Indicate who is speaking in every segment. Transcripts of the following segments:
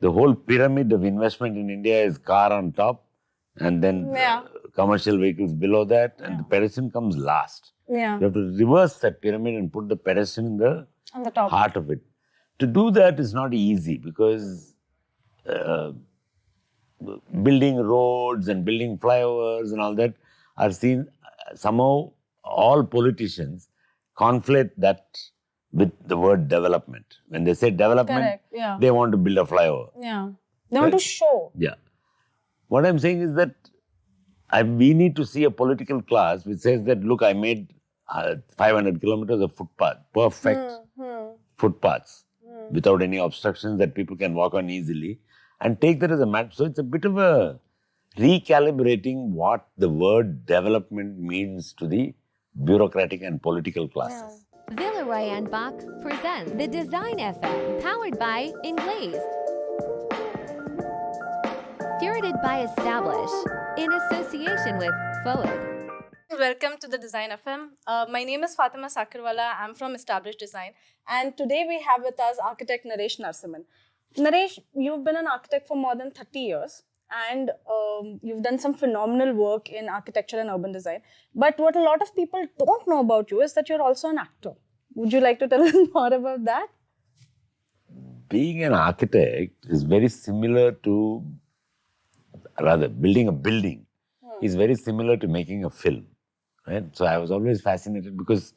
Speaker 1: the whole pyramid of investment in India is car on top, and then commercial vehicles below that, and the pedestrian comes last.
Speaker 2: Yeah.
Speaker 1: You have to reverse that pyramid and put the pedestrian in the
Speaker 2: On the top.
Speaker 1: heart of it. To do that is not easy because building roads and building flyovers and all that are seen, somehow all politicians conflate that with the word development. When they say development,
Speaker 2: Correct. Yeah.
Speaker 1: they want to build a flyover.
Speaker 2: Yeah. They want to show.
Speaker 1: Yeah. What I'm saying is that we need to see a political class which says that, look, I made 500 kilometers of footpath, perfect footpaths without any obstructions that people can walk on easily, and take that as a matter. So it's a bit of a recalibrating what the word development means to the bureaucratic and political classes.
Speaker 3: Villeroy Boch presents the Design FM, powered by Englaze. Curated by Eztablish, in association with FOAID.
Speaker 2: Welcome to the Design FM. My name is Fatema Sakerwala. I'm from Eztablish Design. And today we have with us architect Naresh Narasimhan. Naresh, you've been an architect for more than 30 years. And you've done some phenomenal work in architecture and urban design. But what a lot of people don't know about you is that you're also an actor. Would you like to tell us more about that?
Speaker 1: Being an architect is very similar to, rather, building a building is very similar to making a film. Right? So I was always fascinated because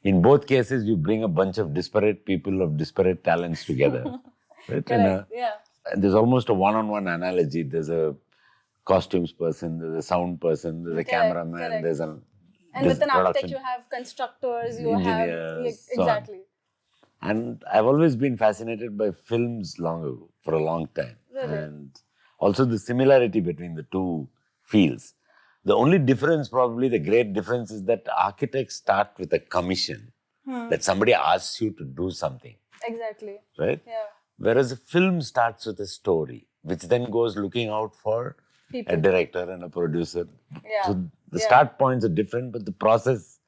Speaker 1: in both cases you bring a bunch of disparate people of disparate talents together. Right?
Speaker 2: Correct.
Speaker 1: And there's almost a one-on-one analogy. There's a costumes person, there's a sound person, there's a cameraman, there's an
Speaker 2: And with an architect you have constructors, you
Speaker 1: engineers,
Speaker 2: have... Exactly.
Speaker 1: And I've always been fascinated by films for a long time.
Speaker 2: Really?
Speaker 1: And also the similarity between the two fields. The only difference, probably the great difference, is that architects start with a commission. That somebody asks you to do something.
Speaker 2: Exactly.
Speaker 1: Right?
Speaker 2: Yeah.
Speaker 1: Whereas a film starts with a story, which then goes looking out for a director and a producer.
Speaker 2: Yeah.
Speaker 1: So the start points are different, but the process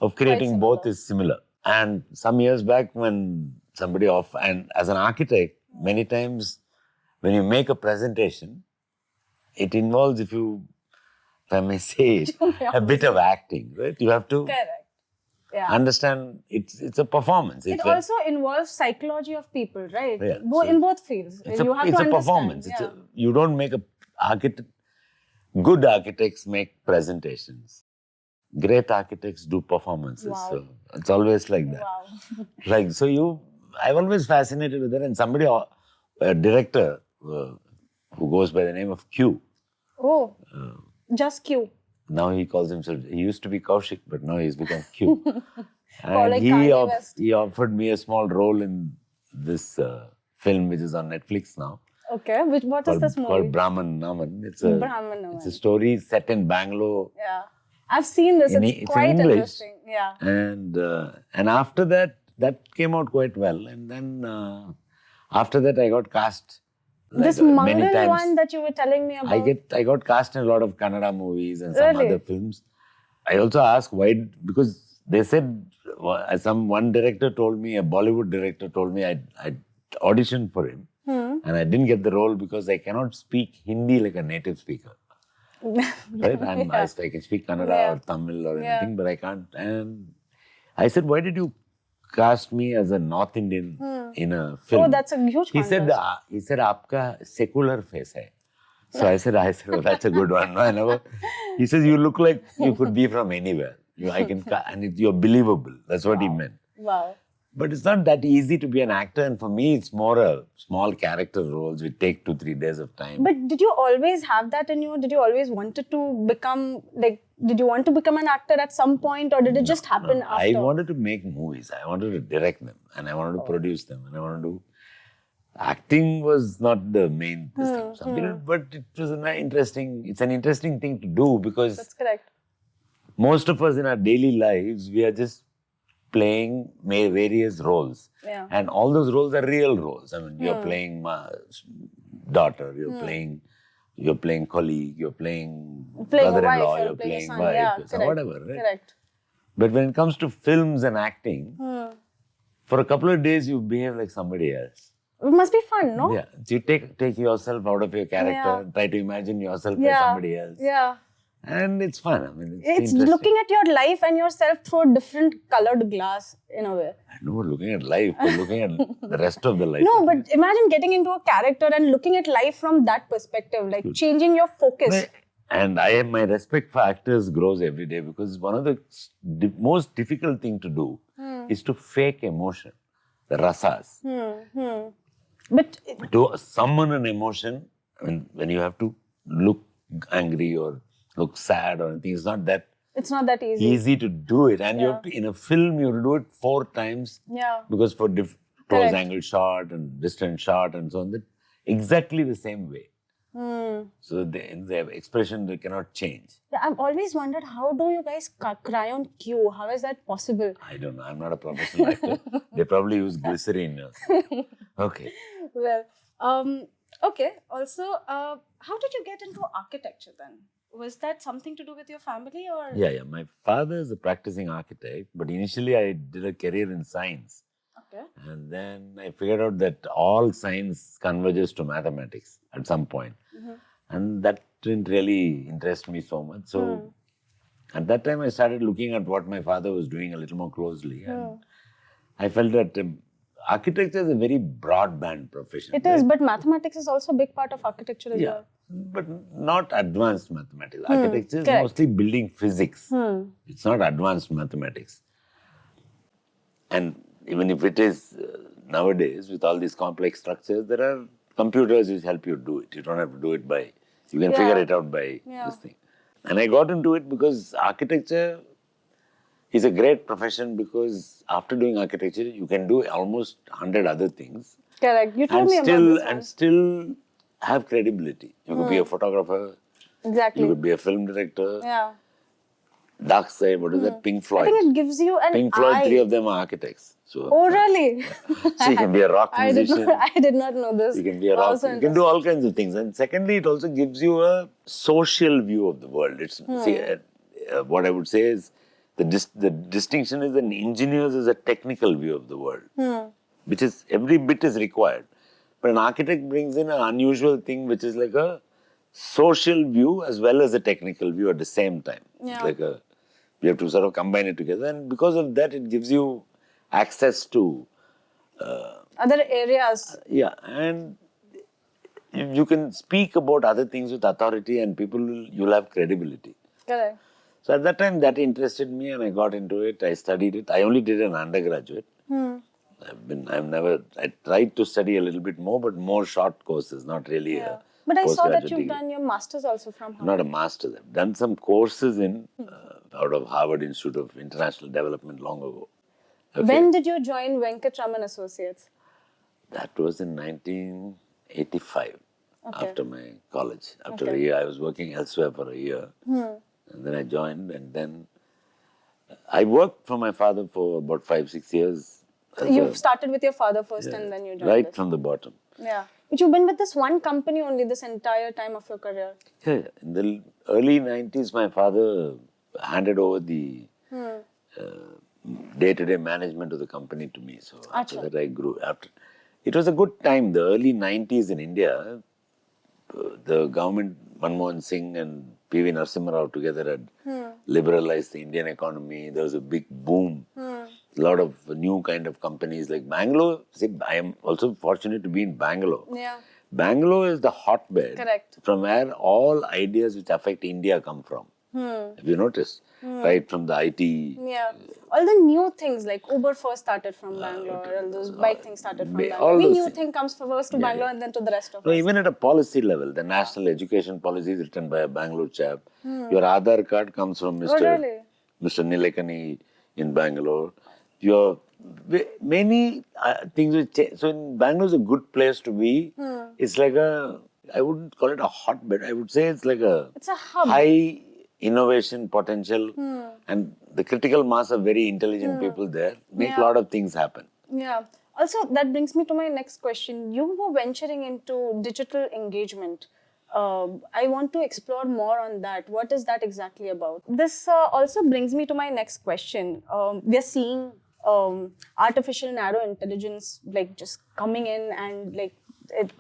Speaker 1: of creating both is similar. And some years back when somebody and as an architect, many times when you make a presentation, it involves, if I may say it, a bit of acting, right? You have to understand it's a performance.
Speaker 2: It also involves psychology of people, right?
Speaker 1: Yeah.
Speaker 2: In both fields.
Speaker 1: It's
Speaker 2: you have
Speaker 1: a
Speaker 2: to understand.
Speaker 1: performance. You don't make good architects make presentations. Great architects do performances.
Speaker 2: Wow.
Speaker 1: So it's always like that.
Speaker 2: Wow.
Speaker 1: I'm always fascinated with that. And somebody, a director who goes by the name of Q.
Speaker 2: Oh, just Q.
Speaker 1: Now he calls himself, he used to be Kaushik, but now he's become Q. And
Speaker 2: like
Speaker 1: he offered me a small role in this film, which is on Netflix now.
Speaker 2: Okay, what is this movie?
Speaker 1: Called Brahman Naman. It's a story set in Bangalore.
Speaker 2: Yeah, I've seen this. It's quite
Speaker 1: in English.
Speaker 2: Interesting. Yeah.
Speaker 1: And after that came out quite well. And then after that, I got cast.
Speaker 2: This Mangal one that you were telling me about.
Speaker 1: I got cast in a lot of Kannada movies and some other films. I also asked why, because they said, one director told me, a Bollywood director told me I'd auditioned for him. And I didn't get the role because I cannot speak Hindi like a native speaker. Right? I can speak Kannada or Tamil or anything, but I can't. And I said, why did you cast me as a North Indian in a film?
Speaker 2: Oh, that's a huge contrast.
Speaker 1: He said, "Aapka secular face hai." So I said, oh, that's a good one. He says, you look like you could be from anywhere. You're believable. That's what he meant.
Speaker 2: Wow.
Speaker 1: But it's not that easy to be an actor, and for me, it's more a small character roles which take 2-3 days of time.
Speaker 2: But did you always have that in you? Did you always wanted to become did you want to become an actor at some point, or did it just happen after?
Speaker 1: I wanted to make movies. I wanted to direct them, and I wanted to produce them, and I wanted to. Acting was not the main thing, but it was it's an interesting thing to do because
Speaker 2: that's correct.
Speaker 1: Most of us in our daily lives, we are just playing various roles.
Speaker 2: Yeah.
Speaker 1: And all those roles are real roles. I mean, you're playing my daughter, you're playing colleague, you're playing brother-in-law, you're playing wife, or whatever, right?
Speaker 2: Correct.
Speaker 1: But when it comes to films and acting, for a couple of days you behave like somebody else.
Speaker 2: It must be fun, no?
Speaker 1: Yeah. So you take yourself out of your character, try to imagine yourself as somebody else.
Speaker 2: Yeah.
Speaker 1: And it's fun. I mean,
Speaker 2: It's
Speaker 1: interesting.
Speaker 2: looking at your life and yourself through a different colored glass in a way.
Speaker 1: No, we're looking at life, we're looking at the rest of the life.
Speaker 2: No, but imagine getting into a character and looking at life from that perspective, like changing your focus.
Speaker 1: And my respect for actors grows every day, because one of the most difficult thing to do is to fake emotion, the rasas.
Speaker 2: But
Speaker 1: To summon an emotion, when you have to look angry or look sad or anything,
Speaker 2: it's not that easy.
Speaker 1: easy to do it. And you have to, in a film, you have to do it 4 times.
Speaker 2: Yeah.
Speaker 1: Because for close angle shot and distant shot and so on, that exactly the same way. So in the expression, they cannot change.
Speaker 2: Yeah, I've always wondered, how do you guys cry on cue? How is that possible?
Speaker 1: I don't know. I'm not a professional actor. They probably use glycerin. Okay.
Speaker 2: Well, okay. Also, how did you get into architecture then? Was that something to do with your family or?
Speaker 1: Yeah. My father is a practicing architect, but initially I did a career in science.
Speaker 2: Okay.
Speaker 1: And then I figured out that all science converges to mathematics at some point. And that didn't really interest me so much. So at that time I started looking at what my father was doing a little more closely. And I felt that architecture is a very broadband profession.
Speaker 2: It is, but mathematics is also a big part of architecture as well.
Speaker 1: But not advanced mathematics. Architecture is
Speaker 2: correct.
Speaker 1: mostly building physics. It's not advanced mathematics. And even if it is nowadays, with all these complex structures, there are computers which help you do it. You don't have to do it by, you can figure it out by this thing. And I got into it because architecture is a great profession, because after doing architecture, you can do almost 100 other things.
Speaker 2: Correct. You told me about this one.
Speaker 1: And still have credibility. You could be a photographer.
Speaker 2: Exactly.
Speaker 1: You could be a film director.
Speaker 2: Yeah.
Speaker 1: Dark Side, what is that? Pink Floyd.
Speaker 2: I think it gives you an
Speaker 1: Pink Floyd,
Speaker 2: eye.
Speaker 1: 3 of them are architects. So,
Speaker 2: Oh, really?
Speaker 1: so you can be a rock musician.
Speaker 2: I did not know this.
Speaker 1: You can be a rock. You can do all kinds of things. And secondly, it also gives you a social view of the world. It's what I would say is the distinction is an engineer's is a technical view of the world, which is every bit is required. But an architect brings in an unusual thing, which is like a social view as well as a technical view at the same time.
Speaker 2: Yeah.
Speaker 1: It's like you have to sort of combine it together, and because of that, it gives you access to
Speaker 2: other areas.
Speaker 1: and you can speak about other things with authority, and you'll have credibility.
Speaker 2: Correct.
Speaker 1: So at that time, that interested me, and I got into it. I studied it. I only did an undergraduate. I tried to study a little bit more, but more short courses, not really a
Speaker 2: But I saw that
Speaker 1: postgraduate
Speaker 2: you've
Speaker 1: degree.
Speaker 2: done your master's also from Harvard.
Speaker 1: Not a master's. I've done some courses out of Harvard Institute of International Development long ago. Okay.
Speaker 2: When did you join _𝗏𝗏 Associates?
Speaker 1: That was in 1985, after my college. After a
Speaker 2: Okay.
Speaker 1: year, I was working elsewhere for a year. And then I joined, and then I worked for my father for about 5-6 years.
Speaker 2: You started with your father first and then you joined
Speaker 1: Right
Speaker 2: this.
Speaker 1: from the bottom.
Speaker 2: Yeah. But you've been with this one company only this entire time of your career.
Speaker 1: Yeah, in the early 90s, my father handed over the day-to-day management of the company to me. So after that, I grew. It was a good time. The early 90s in India, the government, Manmohan Singh and P.V. Narasimha Rao together had liberalized the Indian economy. There was a big boom. A lot of new kind of companies like Bangalore. See, I am also fortunate to be in Bangalore.
Speaker 2: Yeah.
Speaker 1: Bangalore is the hotbed from where all ideas which affect India come from. Have you noticed? Right from the IT.
Speaker 2: Yeah. All the new things like Uber first started from Bangalore, all those bike things started from Bangalore.
Speaker 1: all
Speaker 2: Every
Speaker 1: those
Speaker 2: new
Speaker 1: things.
Speaker 2: thing comes first to Bangalore and then to the rest of
Speaker 1: No,
Speaker 2: us.
Speaker 1: even at a policy level, the national education policy is written by a Bangalore chap. Your Aadhaar card comes from Mr.
Speaker 2: really?
Speaker 1: Mr. Nilekani in Bangalore. Many things will change. So in Bangalore is a good place to be. It's like I wouldn't call it a hotbed. I would say it's like
Speaker 2: It's a hub.
Speaker 1: high innovation potential, and the critical mass of very intelligent people there make a lot of things happen.
Speaker 2: Yeah. Also, that brings me to my next question. You were venturing into digital engagement. I want to explore more on that. What is that exactly about? This also brings me to my next question. We are seeing artificial narrow intelligence like just coming in and like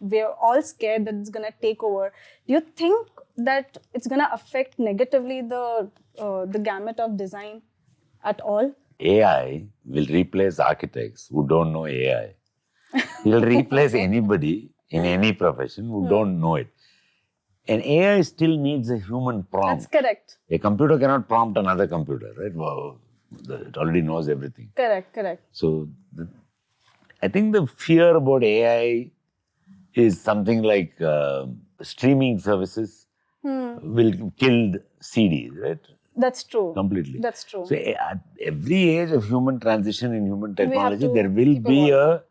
Speaker 2: we're all scared that it's gonna take over. Do you think that it's gonna affect negatively the gamut of design at all?
Speaker 1: AI will replace architects who don't know AI. It'll replace anybody in any profession who don't know it. And AI still needs a human prompt.
Speaker 2: That's correct.
Speaker 1: A computer cannot prompt another computer, right? Well, it already knows everything.
Speaker 2: Correct.
Speaker 1: So, I think the fear about AI is something like streaming services will kill CDs, right?
Speaker 2: That's true.
Speaker 1: Completely.
Speaker 2: That's true.
Speaker 1: So, at every age of human transition in human technology,
Speaker 2: to
Speaker 1: there will
Speaker 2: keep
Speaker 1: be
Speaker 2: evolving.
Speaker 1: a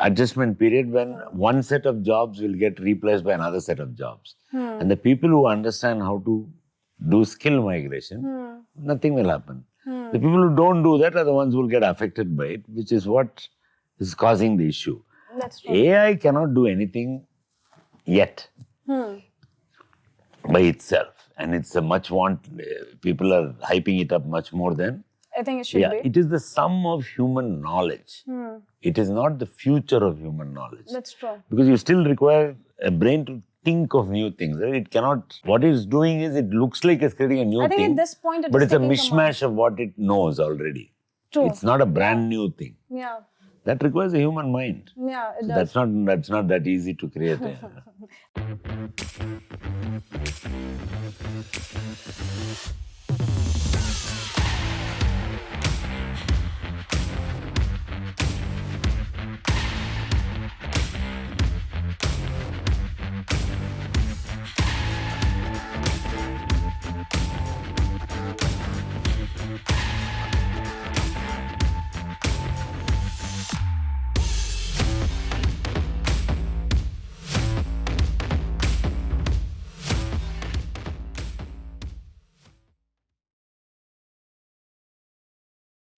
Speaker 1: adjustment period when one set of jobs will get replaced by another set of jobs. And the people who understand how to do skill migration, nothing will happen. The people who don't do that are the ones who will get affected by it, which is what is causing the issue.
Speaker 2: That's true.
Speaker 1: AI cannot do anything yet by itself. And it's a much people are hyping it up much more than.
Speaker 2: I think it should be.
Speaker 1: It is the sum of human knowledge. It is not the future of human knowledge.
Speaker 2: That's true.
Speaker 1: Because you still require a brain to think of new things. Right? It cannot. What it's doing is it looks like it's creating a new
Speaker 2: I think
Speaker 1: thing.
Speaker 2: at this point,
Speaker 1: but
Speaker 2: is
Speaker 1: it's a
Speaker 2: taking
Speaker 1: mishmash of what it knows already.
Speaker 2: True.
Speaker 1: It's not a brand new thing.
Speaker 2: Yeah.
Speaker 1: That requires a human mind.
Speaker 2: Yeah, it
Speaker 1: So
Speaker 2: does.
Speaker 1: that's not that easy to create.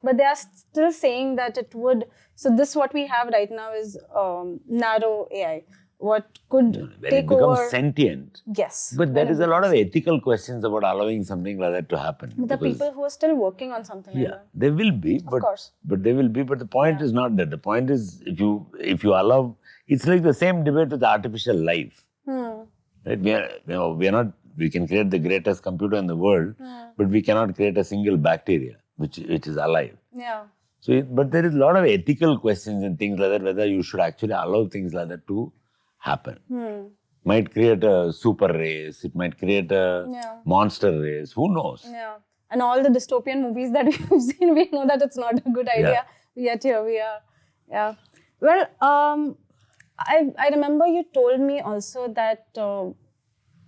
Speaker 2: But they are still saying that it would. So this what we have right now is narrow AI. What could
Speaker 1: When
Speaker 2: take
Speaker 1: it becomes
Speaker 2: over?
Speaker 1: sentient.
Speaker 2: Yes.
Speaker 1: But there is a lot of ethical questions about allowing something like that to happen.
Speaker 2: But the
Speaker 1: because-
Speaker 2: people who are still working on something like that.
Speaker 1: there will be, but
Speaker 2: course.
Speaker 1: there will be. But the point is not that. The point is if you allow, it's like the same debate with artificial life. Right? We are not. We can create the greatest computer in the world, but we cannot create a single bacteria which is alive.
Speaker 2: Yeah.
Speaker 1: So, but there is a lot of ethical questions and things like that. Whether you should actually allow things like that to happen. Might create a super race. It might create a monster race. Who knows?
Speaker 2: Yeah. And all the dystopian movies that we've seen, we know that it's not a good idea. Yet here we are. Yeah. Well, I remember you told me also that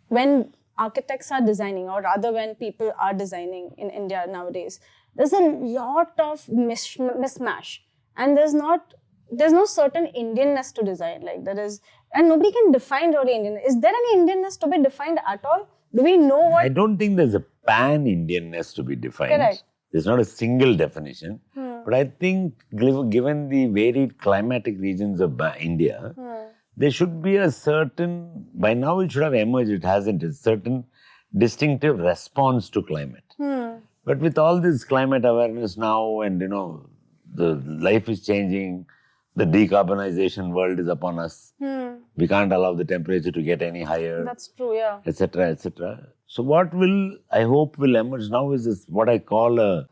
Speaker 2: when architects are designing, or rather when people are designing in India nowadays, there's a lot of mismatch, and there's no certain Indianness to design. Like there is, and nobody can define really Indian. Is there any Indianness to be defined at all? Do we know what?
Speaker 1: I don't think there's a pan-Indianness to be defined.
Speaker 2: Correct.
Speaker 1: There's not a single definition. But I think given the varied climatic regions of India, there should be a certain, by now it should have emerged, it hasn't, a certain distinctive response to climate. But with all this climate awareness now and, the life is changing, the decarbonization world is upon us. We can't allow the temperature to get any higher.
Speaker 2: That's true, yeah.
Speaker 1: Etc., etc. So what I hope will emerge now is this, what I call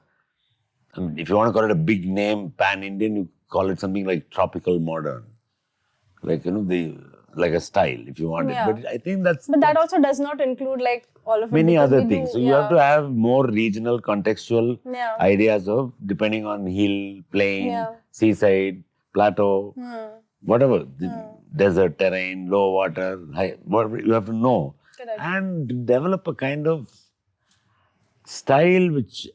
Speaker 1: if you want to call it a big name, pan-Indian, you call it something like tropical modern. Like, like a style, if you want it. But I think
Speaker 2: But that also does not include like all of it.
Speaker 1: many
Speaker 2: because
Speaker 1: other
Speaker 2: we
Speaker 1: things.
Speaker 2: do-
Speaker 1: So you have to have more regional, contextual
Speaker 2: Yeah.
Speaker 1: ideas of, depending on hill, plain,
Speaker 2: Yeah.
Speaker 1: seaside, plateau, whatever, the desert terrain, low water, high, whatever, you have to know.
Speaker 2: Correct.
Speaker 1: And develop a kind of style which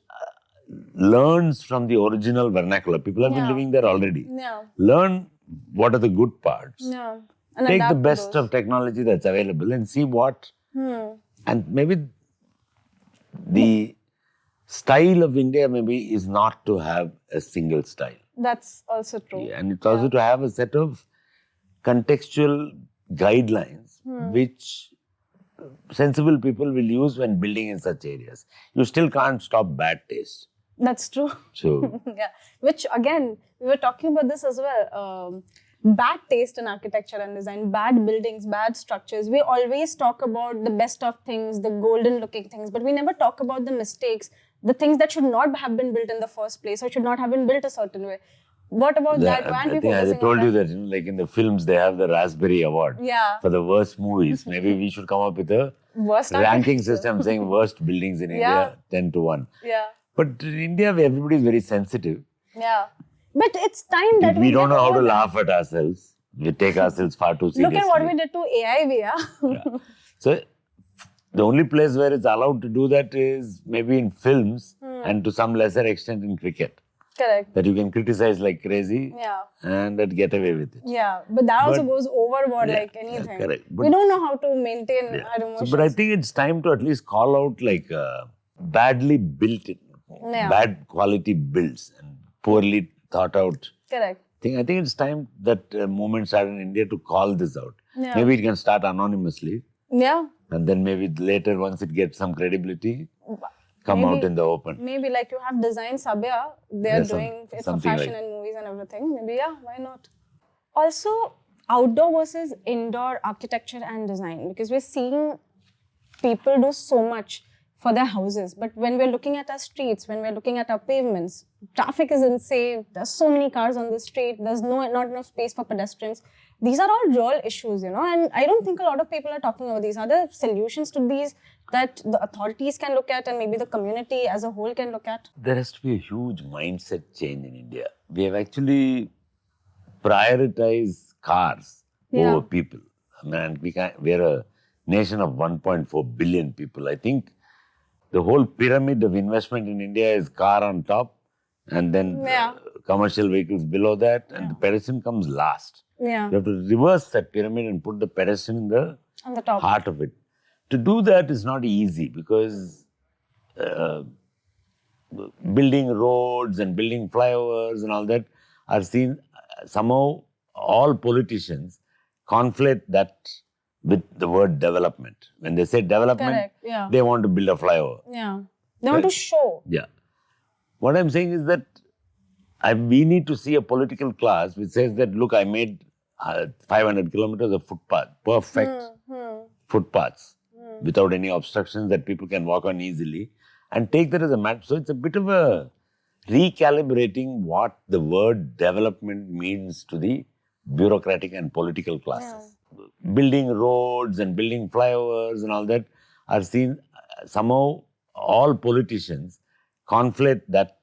Speaker 1: learns from the original vernacular. People have been living there already.
Speaker 2: Yeah.
Speaker 1: Learn what are the good parts.
Speaker 2: Yeah. And
Speaker 1: Take the
Speaker 2: adapt to
Speaker 1: best
Speaker 2: those.
Speaker 1: of technology that's available and see what. And maybe the style of India maybe is not to have a single style.
Speaker 2: That's also true.
Speaker 1: And it's also to have a set of contextual guidelines which sensible people will use when building in such areas. You still can't stop bad taste.
Speaker 2: That's true.
Speaker 1: So,
Speaker 2: Yeah. Which again, we were talking about this as well. Bad taste in architecture and design, bad buildings, bad structures. We always talk about the best of things, the golden looking things, but we never talk about the mistakes, the things that should not have been built in the first place or should not have been built a certain way. What about that? Why aren't we
Speaker 1: I think, as I
Speaker 2: focusing
Speaker 1: told
Speaker 2: on
Speaker 1: you
Speaker 2: that?
Speaker 1: that, like in the films, they have the Raspberry Award
Speaker 2: Yeah.
Speaker 1: for the worst movies. Maybe we should come up with a
Speaker 2: Worst
Speaker 1: ranking
Speaker 2: architecture.
Speaker 1: system saying worst buildings in India, 10 to 1.
Speaker 2: Yeah.
Speaker 1: But in India, everybody is very sensitive.
Speaker 2: Yeah. But it's time that
Speaker 1: We don't
Speaker 2: get
Speaker 1: know how
Speaker 2: over
Speaker 1: to
Speaker 2: that.
Speaker 1: laugh at ourselves. We take ourselves far too seriously.
Speaker 2: Look at what we did to AI, yeah.
Speaker 1: So, the only place where it's allowed to do that is maybe in films and to some lesser extent in cricket.
Speaker 2: Correct.
Speaker 1: That you can criticize like crazy
Speaker 2: Yeah.
Speaker 1: and that get away with it.
Speaker 2: Yeah. But that also
Speaker 1: But-
Speaker 2: goes overboard
Speaker 1: Yeah,
Speaker 2: like
Speaker 1: yeah,
Speaker 2: anything.
Speaker 1: correct.
Speaker 2: We
Speaker 1: But-
Speaker 2: don't know how to maintain our
Speaker 1: So,
Speaker 2: emotions.
Speaker 1: but I think it's time to at least call out like badly built, bad quality builds and poorly thought out.
Speaker 2: Correct.
Speaker 1: I think it's time that movement started in India to call this out.
Speaker 2: Yeah.
Speaker 1: Maybe it can start anonymously
Speaker 2: Yeah.
Speaker 1: and then maybe later once it gets some credibility, come out in the open.
Speaker 2: Maybe like you have Design Sabya, they're
Speaker 1: Yeah,
Speaker 2: doing it's for
Speaker 1: something
Speaker 2: fashion
Speaker 1: like-
Speaker 2: and movies and everything. Maybe yeah, why not? Also, outdoor versus indoor architecture and design, because we're seeing people do so much for their houses, but when we're looking at our streets, when we're looking at our pavements, traffic is insane. There's so many cars on the street. There's not enough space for pedestrians. These are all real issues, and I don't think a lot of people are talking about these. Are there solutions to these that the authorities can look at and maybe the community as a whole can look at?
Speaker 1: There has to be a huge mindset change in India. We have actually prioritized cars over people. I mean, we're a nation of 1.4 billion people. I think the whole pyramid of investment in India is car on top and then commercial vehicles below that, and the pedestrian comes last.
Speaker 2: Yeah.
Speaker 1: You have to reverse that pyramid and put the pedestrian in the
Speaker 2: On the top.
Speaker 1: heart of it. To do that is not easy because building roads and building flyovers and all that are seen somehow all politicians conflate that with the word development. When they say development,
Speaker 2: Correct, yeah.
Speaker 1: they want to build a flyover.
Speaker 2: Yeah. They want to show.
Speaker 1: Yeah. What I'm saying is that we need to see a political class which says that, look, I made 500 kilometers of footpath, perfect footpaths without any obstructions that people can walk on easily, and take that as a map. So it's a bit of a recalibrating what the word development means to the bureaucratic and political classes. Building roads and building flyovers and all that are seen somehow all politicians conflate that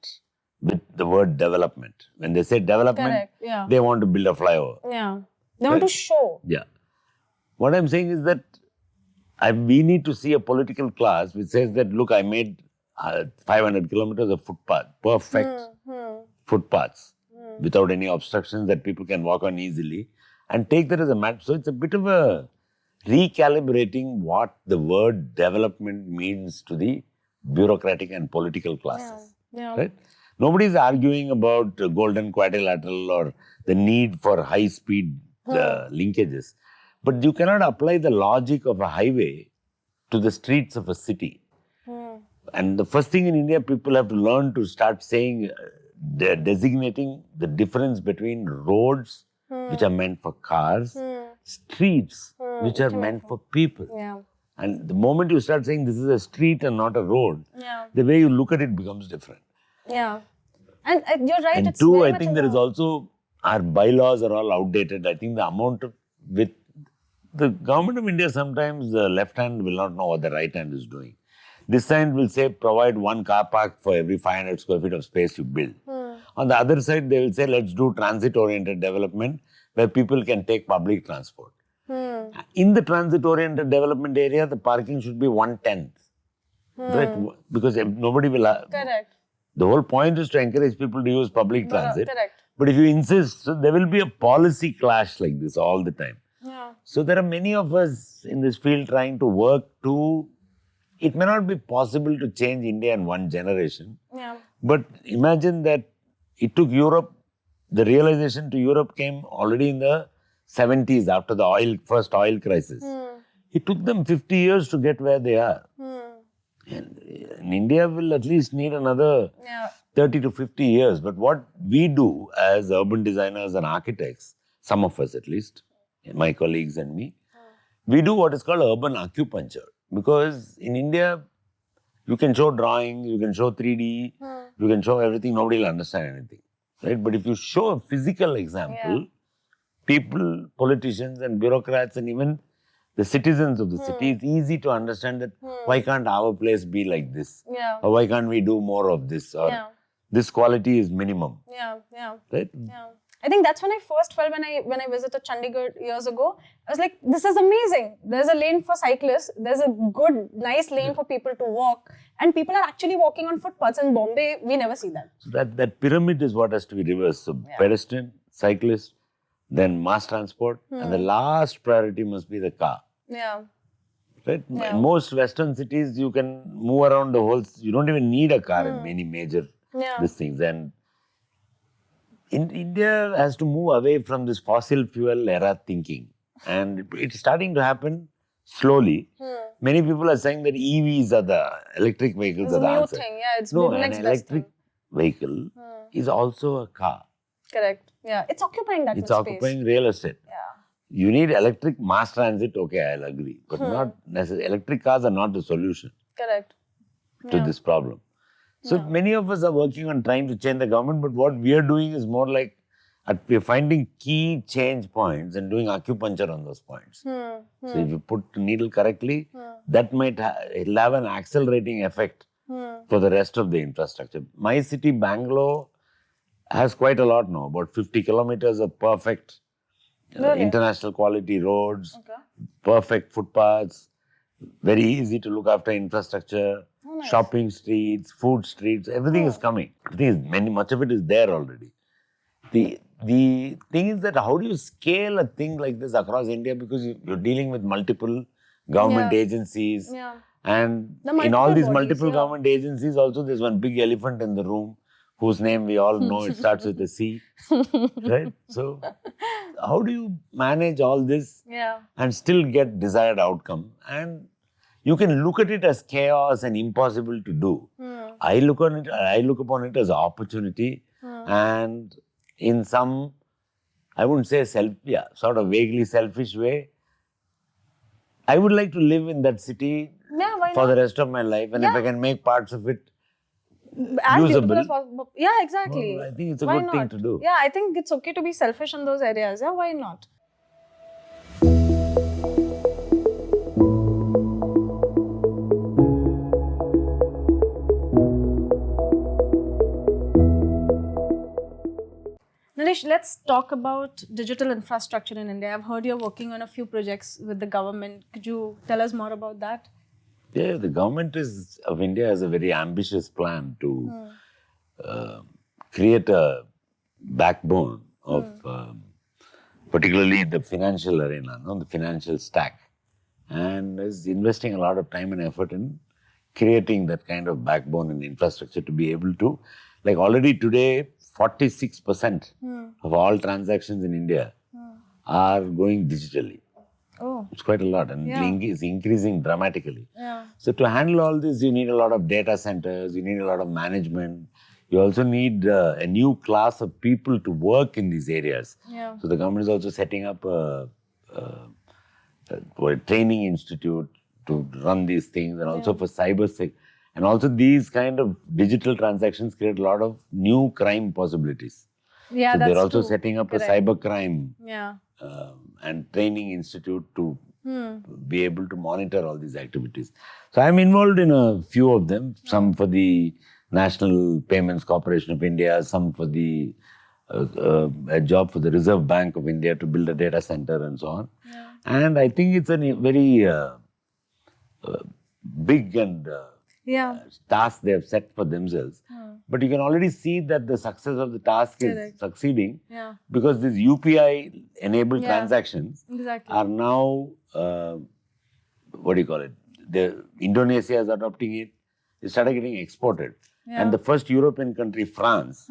Speaker 1: with the word development. When they say development,
Speaker 2: Correct, yeah.
Speaker 1: they want to build a flyover.
Speaker 2: Yeah. They want to show.
Speaker 1: Yeah. What I'm saying is that we need to see a political class which says that, look, I made 500 kilometers of footpath, perfect footpaths without any obstructions that people can walk on easily, and take that as a map. So it's a bit of a recalibrating what the word development means to the bureaucratic and political classes.
Speaker 2: Yeah.
Speaker 1: Right? Nobody is arguing about golden quadrilateral or the need for high-speed linkages. But you cannot apply the logic of a highway to the streets of a city. And the first thing in India, people have to learn to start saying, designating the difference between roads, which are meant for cars, streets, which are meant for people.
Speaker 2: Yeah.
Speaker 1: And the moment you start saying this is a street and not a road, the way you look at it becomes different.
Speaker 2: Yeah. And you're right.
Speaker 1: And
Speaker 2: it's
Speaker 1: two,
Speaker 2: very
Speaker 1: I
Speaker 2: much
Speaker 1: think
Speaker 2: of
Speaker 1: there
Speaker 2: a-
Speaker 1: is also, our bylaws are all outdated. I think the amount of, with the government of India, sometimes the left hand will not know what the right hand is doing. This side will say, provide one car park for every 500 square feet of space you build. On the other side, they will say, let's do transit-oriented development where people can take public transport. In the transit-oriented development area, the parking should be 1/10. Right? Because nobody will...
Speaker 2: Correct.
Speaker 1: The whole point is to encourage people to use public transit.
Speaker 2: Correct.
Speaker 1: But if you insist, so there will be a policy clash like this all the time.
Speaker 2: Yeah.
Speaker 1: So there are many of us in this field trying to work to... It may not be possible to change India in one generation.
Speaker 2: Yeah.
Speaker 1: But imagine that it took Europe, the realization to Europe came already in the 70s after the first oil crisis. It took them 50 years to get where they are. And India will at least need another 30 to 50 years. But what we do as urban designers and architects, some of us at least, my colleagues and me, we do what is called urban acupuncture. Because in India, you can show drawing, you can show 3D, you can show everything, nobody will understand anything. Right? But if you show a physical example, people, politicians and bureaucrats and even the citizens of the city, it's easy to understand that why can't our place be like this? Or why can't we do more of this? Or this quality is minimum. Right?
Speaker 2: I think that's when I first felt when I visited Chandigarh years ago. I was like, this is amazing. There's a lane for cyclists. There's a good, nice lane for people to walk. And people are actually walking on footpaths. In Bombay, we never see that.
Speaker 1: So that pyramid is what has to be reversed. So pedestrian, cyclist, then mass transport. And the last priority must be the car. Right? In most Western cities, you can move around the whole... You don't even need a car in many major these things. And India has to move away from this fossil fuel era thinking. And it's starting to happen slowly. Many people are saying that EVs are the electric vehicles are the answer.
Speaker 2: It's a new thing. It's
Speaker 1: No,
Speaker 2: the
Speaker 1: an
Speaker 2: next best
Speaker 1: electric
Speaker 2: thing.
Speaker 1: vehicle is also a car.
Speaker 2: Correct. Yeah, it's occupying that
Speaker 1: It's
Speaker 2: much
Speaker 1: occupying
Speaker 2: space.
Speaker 1: real estate.
Speaker 2: Yeah.
Speaker 1: You need electric mass transit, okay, I'll agree. But not necessarily. Electric cars are not the solution
Speaker 2: Correct.
Speaker 1: to this problem. So many of us are working on trying to change the government, but what we are doing is more like we're finding key change points and doing acupuncture on those points. So if you put the needle correctly, that might it'll have an accelerating effect for the rest of the infrastructure. My city, Bangalore, has quite a lot now, about 50 kilometers of perfect international quality roads, perfect footpaths, very easy to look after infrastructure, shopping streets, food streets, everything is coming. Much of it is there already. The thing is that how do you scale a thing like this across India, because you're dealing with multiple government agencies and in all these multiple government agencies also there's one big elephant in the room whose name we all know, it starts with a C, right? So how do you manage all this and still get desired outcome? And you can look at it as chaos and impossible to do. I look upon it as an opportunity and in some, I wouldn't say sort of vaguely selfish way, I would like to live in that city for the rest of my life, and if I can make parts of it
Speaker 2: as
Speaker 1: usable,
Speaker 2: beautiful as possible. Yeah, exactly.
Speaker 1: well, I think it's a
Speaker 2: Why
Speaker 1: good thing
Speaker 2: not?
Speaker 1: to do.
Speaker 2: Yeah, I think it's okay to be selfish in those areas. Yeah, why not? Naresh, let's talk about digital infrastructure in India. I've heard you're working on a few projects with the government. Could you tell us more about that?
Speaker 1: Yeah, the government of India has a very ambitious plan to create a backbone of particularly the financial arena, the financial stack, and is investing a lot of time and effort in creating that kind of backbone and infrastructure to be able to, like already today, 46% of all transactions in India are going digitally.
Speaker 2: Oh.
Speaker 1: It's quite a lot and it's increasing dramatically.
Speaker 2: Yeah.
Speaker 1: So to handle all this, you need a lot of data centers, you need a lot of management. You also need a new class of people to work in these areas.
Speaker 2: Yeah.
Speaker 1: So the government is also setting up a training institute to run these things, and also for cyber. And also these kind of digital transactions create a lot of new crime possibilities.
Speaker 2: Yeah,
Speaker 1: so
Speaker 2: that's
Speaker 1: they're also
Speaker 2: true.
Speaker 1: setting up
Speaker 2: Correct.
Speaker 1: a cyber crime
Speaker 2: Yeah.
Speaker 1: and training institute to be able to monitor all these activities. So I'm involved in a few of them, some for the National Payments Corporation of India, some for the a job for the Reserve Bank of India to build a data center and so on.
Speaker 2: Yeah.
Speaker 1: And I think it's a very big and task they have set for themselves. But you can already see that the success of the task is succeeding because these UPI-enabled transactions are now, Indonesia is adopting it. It started getting exported. And the first European country, France.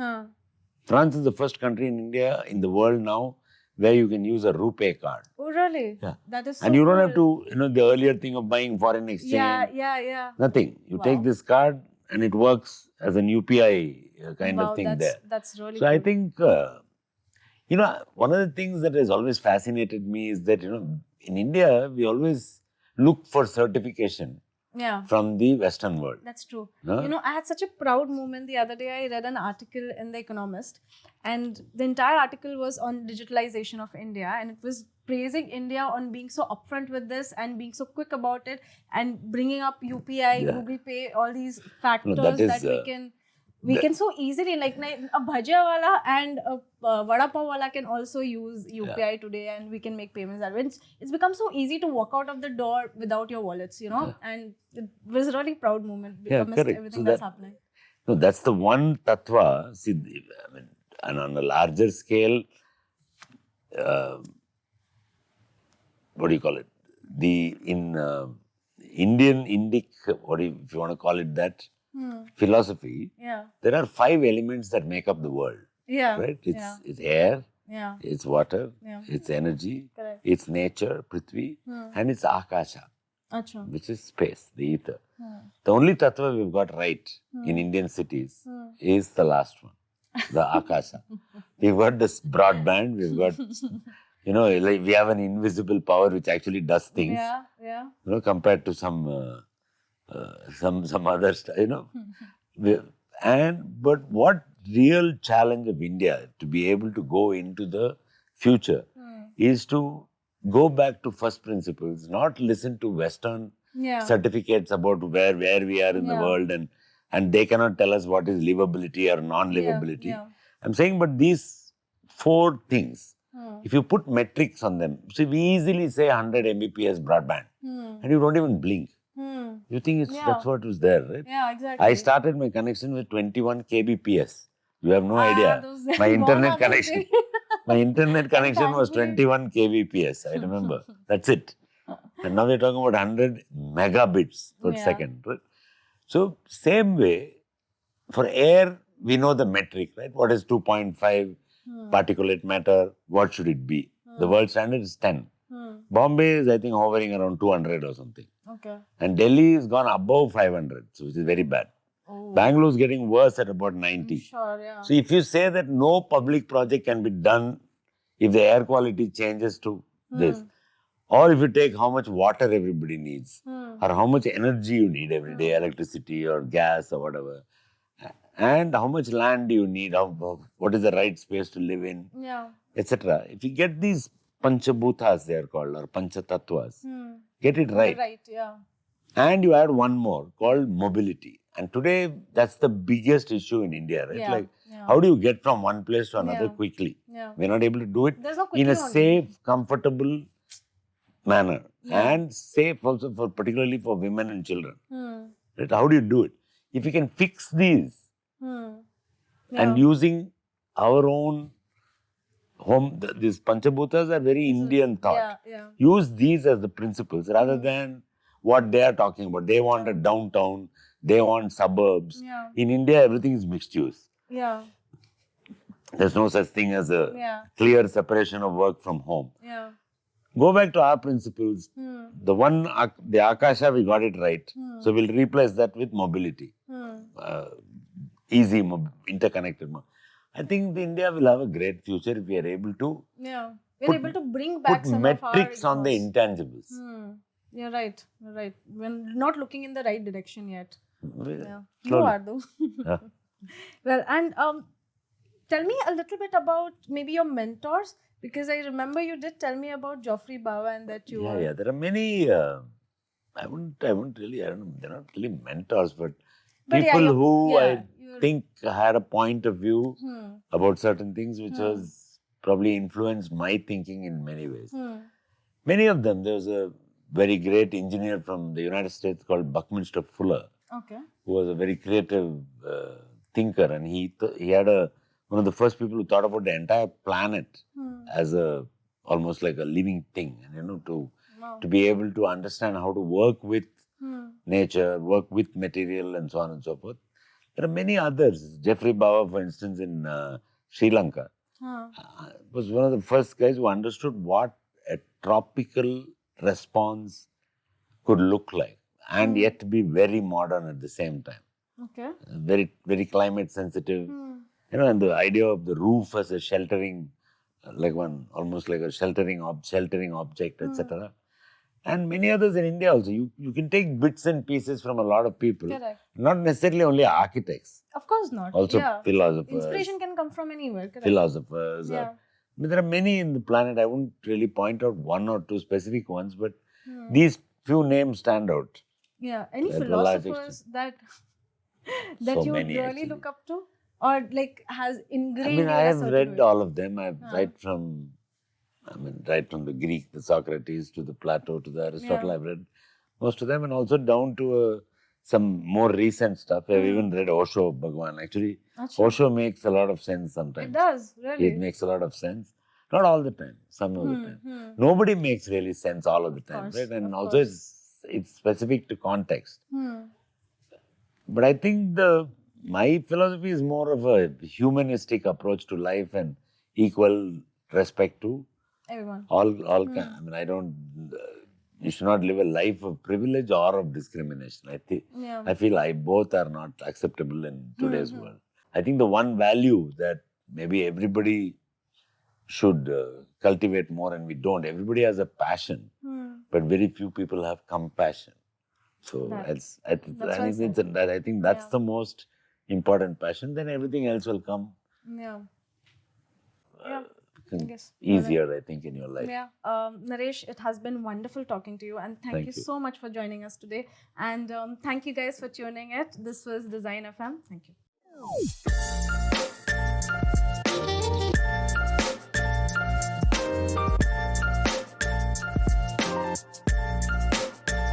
Speaker 1: France is the first country in India, in the world now, where you can use a RuPay card.
Speaker 2: Oh, really?
Speaker 1: Yeah.
Speaker 2: That is so
Speaker 1: and you don't
Speaker 2: cool.
Speaker 1: have to, the earlier thing of buying foreign exchange.
Speaker 2: Yeah.
Speaker 1: Nothing. You take this card and it works as an UPI kind
Speaker 2: Wow,
Speaker 1: of thing there.
Speaker 2: that's really
Speaker 1: So I
Speaker 2: good.
Speaker 1: think, one of the things that has always fascinated me is that, in India, we always look for certification
Speaker 2: Yeah.
Speaker 1: from the Western world.
Speaker 2: That's true.
Speaker 1: Huh?
Speaker 2: I had such a proud moment the other day. I read an article in The Economist, and the entire article was on digitalization of India, and it was praising India on being so upfront with this and being so quick about it and bringing up UPI,
Speaker 1: Yeah.
Speaker 2: Google Pay, all these factors
Speaker 1: that is,
Speaker 2: that we can so easily, like a bhajia wala and a vada pav wala can also use UPI today, and we can make payments that way. It's become so easy to walk out of the door without your wallets, and it was a really proud moment amidst
Speaker 1: correct.
Speaker 2: everything
Speaker 1: So
Speaker 2: that's happening.
Speaker 1: No, that's the one tattva. See, I mean, and on a larger scale, what do you call it? In Indian Indic, if you want to call it that, philosophy,
Speaker 2: Yeah.
Speaker 1: there are 5 elements that make up the world.
Speaker 2: Yeah.
Speaker 1: Right?
Speaker 2: Yeah.
Speaker 1: It's air,
Speaker 2: Yeah.
Speaker 1: it's water,
Speaker 2: Yeah.
Speaker 1: it's energy,
Speaker 2: Correct.
Speaker 1: it's nature, Prithvi, and it's Akasha,
Speaker 2: Acha.
Speaker 1: which is space, the ether. The only tattva we've got right in Indian cities is the last one, the Akasha. We've got this broadband, we've got, like we have an invisible power which actually does things,
Speaker 2: Yeah. Yeah.
Speaker 1: compared to some other stuff, But what real challenge of India to be able to go into the future is to go back to first principles, not listen to Western
Speaker 2: Yeah.
Speaker 1: certificates about where we are in the world, and they cannot tell us what is livability or non-livability.
Speaker 2: Yeah.
Speaker 1: I'm saying, but these 4 things, if you put metrics on them, see, we easily say 100 Mbps broadband, and you don't even blink. You think that's what was there, right?
Speaker 2: Yeah, exactly.
Speaker 1: I started my connection with 21 kbps. You have no
Speaker 2: Ah,
Speaker 1: idea.
Speaker 2: those
Speaker 1: My internet
Speaker 2: bomb
Speaker 1: connection.
Speaker 2: others.
Speaker 1: My internet connection was
Speaker 2: thankfully-
Speaker 1: 21 kbps. I remember. That's it. And now we're talking about 100 megabits per second, right? So same way, for air, we know the metric, right? What is 2.5 particulate matter? What should it be? The world standard is 10. Bombay is, I think, hovering around 200 or something.
Speaker 2: Okay.
Speaker 1: And Delhi has gone above 500, so which is very bad.
Speaker 2: Oh.
Speaker 1: Bangalore is getting worse at about 90.
Speaker 2: Sure, yeah.
Speaker 1: So if you say that no public project can be done if the air quality changes to this, or if you take how much water everybody needs, or how much energy you need every day, electricity or gas or whatever, and how much land do you need, what is the right space to live in, etc. If you get these panchabhutas, they are called, or panchatatvas, get it right.
Speaker 2: Right, yeah.
Speaker 1: And you add one more called mobility. And today, that's the biggest issue in India, right?
Speaker 2: Yeah,
Speaker 1: Like,
Speaker 2: yeah.
Speaker 1: how do you get from one place to another
Speaker 2: Yeah.
Speaker 1: quickly?
Speaker 2: Yeah.
Speaker 1: We're not able to do it
Speaker 2: There's no
Speaker 1: in a
Speaker 2: quickly only.
Speaker 1: safe, comfortable manner. And safe also particularly for women and children. Right? How do you do it? If you can fix these and using our own home, these panchabhutas are very Indian thought.
Speaker 2: Yeah.
Speaker 1: Use these as the principles rather than what they are talking about. They want a downtown, they want suburbs.
Speaker 2: Yeah.
Speaker 1: In India, everything is mixed use.
Speaker 2: Yeah.
Speaker 1: There's no such thing as a
Speaker 2: Yeah.
Speaker 1: clear separation of work from home.
Speaker 2: Yeah.
Speaker 1: Go back to our principles. The Akasha, we got it right. So we'll replace that with mobility. Easy, interconnected. I think India will have a great future if we are able to
Speaker 2: We're able to bring back
Speaker 1: put
Speaker 2: some
Speaker 1: metrics
Speaker 2: of our
Speaker 1: on the
Speaker 2: ethos.
Speaker 1: intangibles.
Speaker 2: You're right. We're not looking in the right direction yet. Yeah. You
Speaker 1: Slowly.
Speaker 2: are though. Well, and tell me a little bit about maybe your mentors, because I remember you did tell me about 𝗧𝗵𝗲 and that you were.
Speaker 1: Yeah. There are many. I don't know. They're not really mentors, but
Speaker 2: But yeah,
Speaker 1: people who I
Speaker 2: you're-
Speaker 1: think had a point of view about certain things, which was probably influenced my thinking in many ways. Many of them. There was a very great engineer from the United States called Buckminster Fuller,
Speaker 2: Okay.
Speaker 1: who was a very creative thinker, and he had one of the first people who thought about the entire planet as almost like a living thing, and to be able to understand how to work with nature, work with material, and so on and so forth. There are many others. 𝗧𝗵𝗲, for instance, in Sri Lanka, was one of the first guys who understood what a tropical response could look like, and yet be very modern at the same time.
Speaker 2: Okay.
Speaker 1: very, very climate sensitive. You know, and the idea of the roof as a sheltering, almost like a sheltering object, etc. And many others in India also. You can take bits and pieces from a lot of people.
Speaker 2: Correct.
Speaker 1: Not necessarily only architects.
Speaker 2: Of course not.
Speaker 1: Also
Speaker 2: yeah.
Speaker 1: philosophers.
Speaker 2: Inspiration can come from anywhere. Correct.
Speaker 1: Philosophers.
Speaker 2: Yeah.
Speaker 1: I mean, there are many in the planet. I wouldn't really point out one or two specific ones, but these few names stand out.
Speaker 2: Yeah. Any
Speaker 1: That
Speaker 2: philosophers that
Speaker 1: So
Speaker 2: you would
Speaker 1: many,
Speaker 2: really
Speaker 1: actually.
Speaker 2: look up to? Or like has ingrained
Speaker 1: I mean,
Speaker 2: in
Speaker 1: I
Speaker 2: a
Speaker 1: have
Speaker 2: certain
Speaker 1: read
Speaker 2: way?
Speaker 1: all of them. Right from the Greek, the Socrates, to the Plato, to the Aristotle.
Speaker 2: Yeah.
Speaker 1: I've read most of them, and also down to some more recent stuff. I've even read Osho Bhagwan. Actually,
Speaker 2: Achha.
Speaker 1: Osho makes a lot of sense sometimes.
Speaker 2: It does, really.
Speaker 1: It makes a lot of sense. Not all the time, some of the time. Nobody makes really sense all of the time,
Speaker 2: course,
Speaker 1: right? And
Speaker 2: of
Speaker 1: also it's specific to context. But I think my philosophy is more of a humanistic approach to life and equal respect to
Speaker 2: Everyone.
Speaker 1: all kind. I mean, I don't. You should not live a life of privilege or of discrimination.
Speaker 2: Yeah.
Speaker 1: I feel both are not acceptable in today's world. I think the one value that maybe everybody should cultivate more, and we don't. Everybody has a passion, but very few people have compassion. So I think that's the most important passion. Then everything else will come.
Speaker 2: Yeah. Yeah. I guess.
Speaker 1: Easier, I think, in your life.
Speaker 2: Yeah. Naresh, it has been wonderful talking to you, and thank you so much for joining us today. And thank you guys for tuning in. This was Design FM. Thank you.